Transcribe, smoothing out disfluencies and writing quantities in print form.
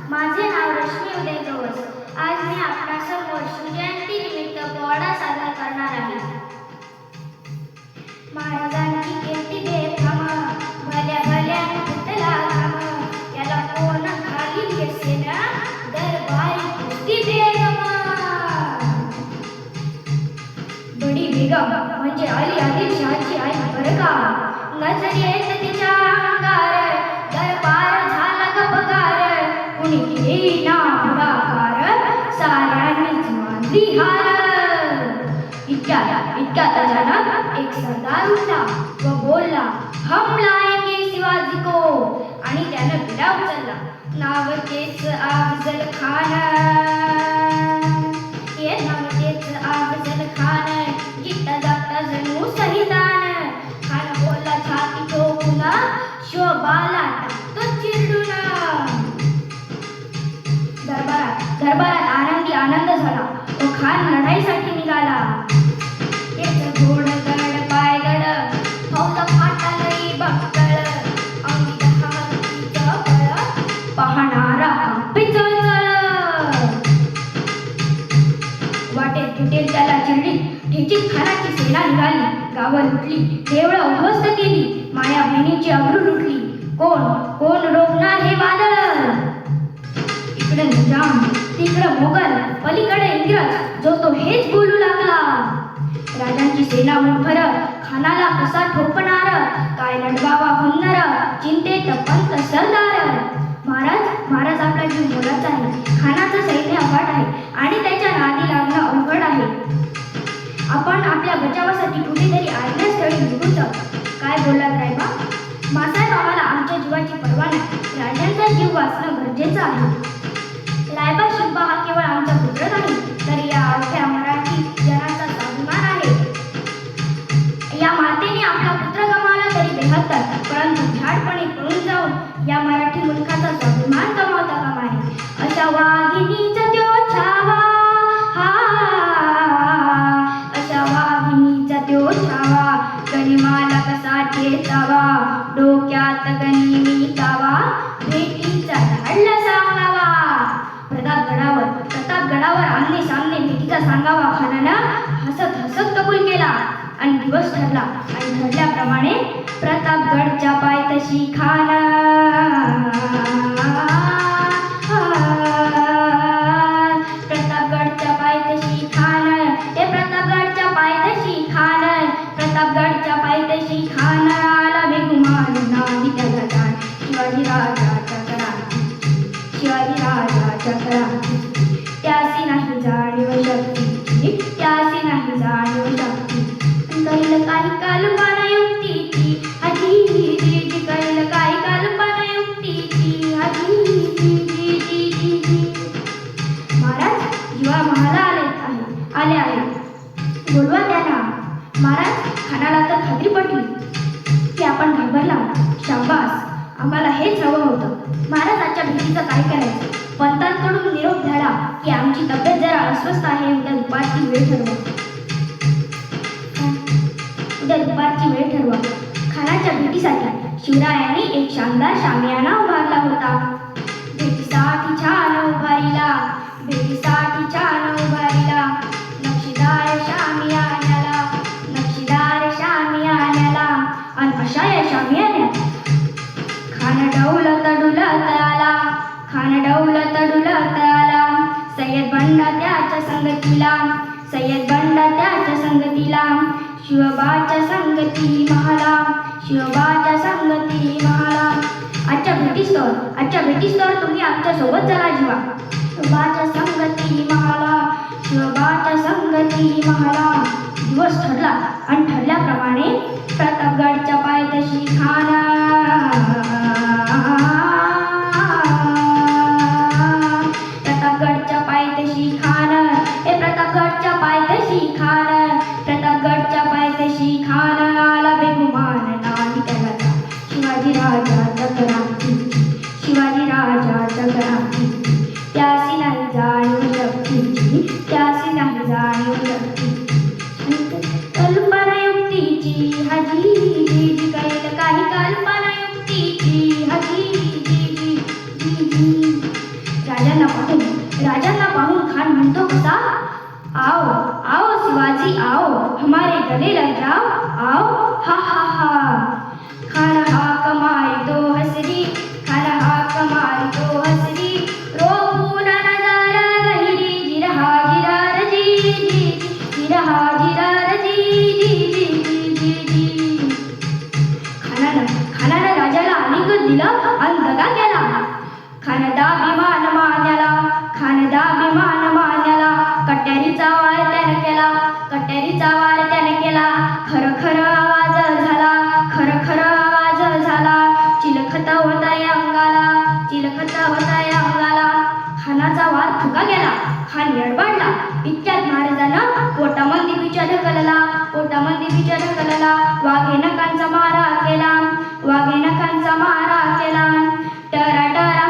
माझे नाव रश्मी उदय गवस. आज मी आपणासमोर शिवजयंती निमित्त पोवाडा सादर करणार आहे. महाराजांची कीर्ती बेफाम, भल्या भल्या फुटला घाम, याला कोण खाली असेल दरबारी कुस्ती बेगम. बडी बेगम म्हणजे अली आदिलशहाची आई बरं का. नजरेत तिच्या अंगार दरबार झाला गपगार, कुणी केला पुढाकार साऱ्यांनीच मानली हार. इतक्यात अचानक एक सरदार उठला व बोलला, हम लाएंगे शिवाजी को. आणि त्यानं विडा उचलला. नाव तेच अफजल खान, हे नाव तेच अफजल खान, जिट्टा जागता जणू शहीदान. खान बोलला छाती ठोकून, शोभाला टाकतो चिरडून. दरबारात आनंद झाला व खान लढाईसाठी निघाला. त्याचं घोडगड पायगड फौज फाटालई बक्कळ, अंगी दहातीचं बळ पाहणारा कापे चळचळ. वाटेत तुटेल त्याला चिरडी ठेचीत खानाची सेना निघाली. गावं लुटली, देवळं उद्ध्वस्त केली, माया बहिणीची अब्रू लुटली. कोण रोखणार हे वादळ. इकडे निजाम, तिकडं मोगल, पलीकडे इंग्रज, जो तो हेच बोलू लागला. राजांची सेना मुठभर खानाला कसा ठोपणार, काय लढवावा हुन्नर, चिंतेत पंत सरदार. महाराज आपला जीव मोलाचा आहे. खानाचं सैन्य अफाट आहे आणि त्याच्या नादी लागणं अवघड आहे. आपण आपल्या बचावासाठी कुठेतरी आज्ञास्थळी निघून जाऊ. काय बोललात रायबा. मासाहेब, आम्हाला आमच्या जीवाची पर्वा नाही. राजांचा जीव वाचणं गरजेचं आहे. रायबा शिवबा हा केवळ आमचा पुत्र नाही, तर या अवघ्या मराठी जनाचा स्वाभिमान आहे. या मातेने आपला पुत्र गमावला तरी बेहत्तर, परंतु भ्याडपणे पळून जाऊन या मराठी मुलखाचा स्वाभिमान गमावता कामा नये. अशा वाघिणीचा त्यो छावा, अशा वाघिणीचा त्यो छावा, गनिमाला कसा ठेचावा, डोक्यात गनिमी तावा, भेटीचा धाडला सांगावा. प्रतापगडावर आमने सामने भेटीचा सांगावा खानानं हसत कबूल केला. आणि दिवस ठरला आणि ठरल्याप्रमाणे प्रतापगडच्या पायथ्याशी खान, प्रतापगडच्या पायथ्याशी खान, हे प्रतापगडच्या पायथ्याशी खान, प्रतापगडच्या पायथ्याशी खान. आला बेगुमान नावी त्याला जाण, शिवाजी राजाच्या कराची, शिवाजी राजाच्या कराची. त्यासी नाही जाणीव शक्तीची, त्यासी नाही जाणीव शक्ती. कैल काही कल्पना युक्तीची, अजी कैल काही कल्पना युक्तीची, महाराज जीवा महाला आले आहेत. बोलवा त्यांना. महाराज, खानाला तर खात्री पडली की आपण घाबरला. शाबास, आम्हाला हेच हवं होतं. महाराजांच्या भेटीचं काय करायचं. पंतांकडून निरोप झाला की आमची तब्येत जरा अस्वस्थ आहे, उद्या दुपारची वेळ ठरवा. खानाच्या भेटीसाठी शिवरायांनी एक शानदार शामियाना उभारला होता. भेटीसाठी छान उभारीला, भेटीसाठी छान उभारीला, नक्षीदार शामियान्याला, नक्षीदार शामियान्याला. आणि अशा या शामियान्यात खान डौलत डुलत आला, खान डौलत डुलत आला. सय्यद बंडा त्याच्या संगतीला, सय्यद बंडा त्याच्या संगतीला, शिवबाच्या संगती महाला, शिवबाच्या संगती महाला. आजच्या भेटीस्तवर तुम्ही आमच्या सोबत चला जीवा. शिवबाच्या संगती महाला, शिवबाच्या संगती महाला. दिवस ठरला आणि ठरल्याप्रमाणे प्रतापगडच्या पायथ्याशी खान, प्रतापगडच्या पायथ्याशी खान, हे प्रतापगडच्या पायथ्याशी खान, प्रतापगडच्या पायथ्याशी खान. आला बेगुमान नावी त्याला जाण, शिवाजी राजाच्या कराची, शिवाजी राजाच्या कराची. त्यासी नाही जाणीव शक्तीची, त्यासी नाही जाणीव शक्तीची. कल्पना युक्तीची, हाजी काही कल्पना युक्तीची, हाजी. राजांना पाहून खान म्हणतो कसा, आओ आओ शिवाजी आओ, हमारे गले लग जाओ, आओ हा हा हा. खान हाक मारितो हसरी, खान हाक मारितो हसरी, रोखून नजारा गहिरी, जिरहा जिरार जी जी, जिरहा जिरार जी जी जी जी जी. खानानं राजाला अलिंगन दिलं आणि दगा केला. खानदा विमान मान्याला, खानदा विमान मान्याला, कट्यारीचा वार त्यानं केला, कट्यारीचा वार त्यानं केला. खर खर आवाज झाला, खर खर आवाज झाला, चिलखत होता या अंगाला, चिलखत होता या अंगाला. खानाचा वार फुका गेला, खान येडबाडला. इतक्यात महाराजांना पोटामध्ये बिचा ढकलला, पोटामध्ये बिचा ढकलला. वाघे नखांचा मारा केला, वाघे नखांचा मारा केला. Ta-ra ta-ra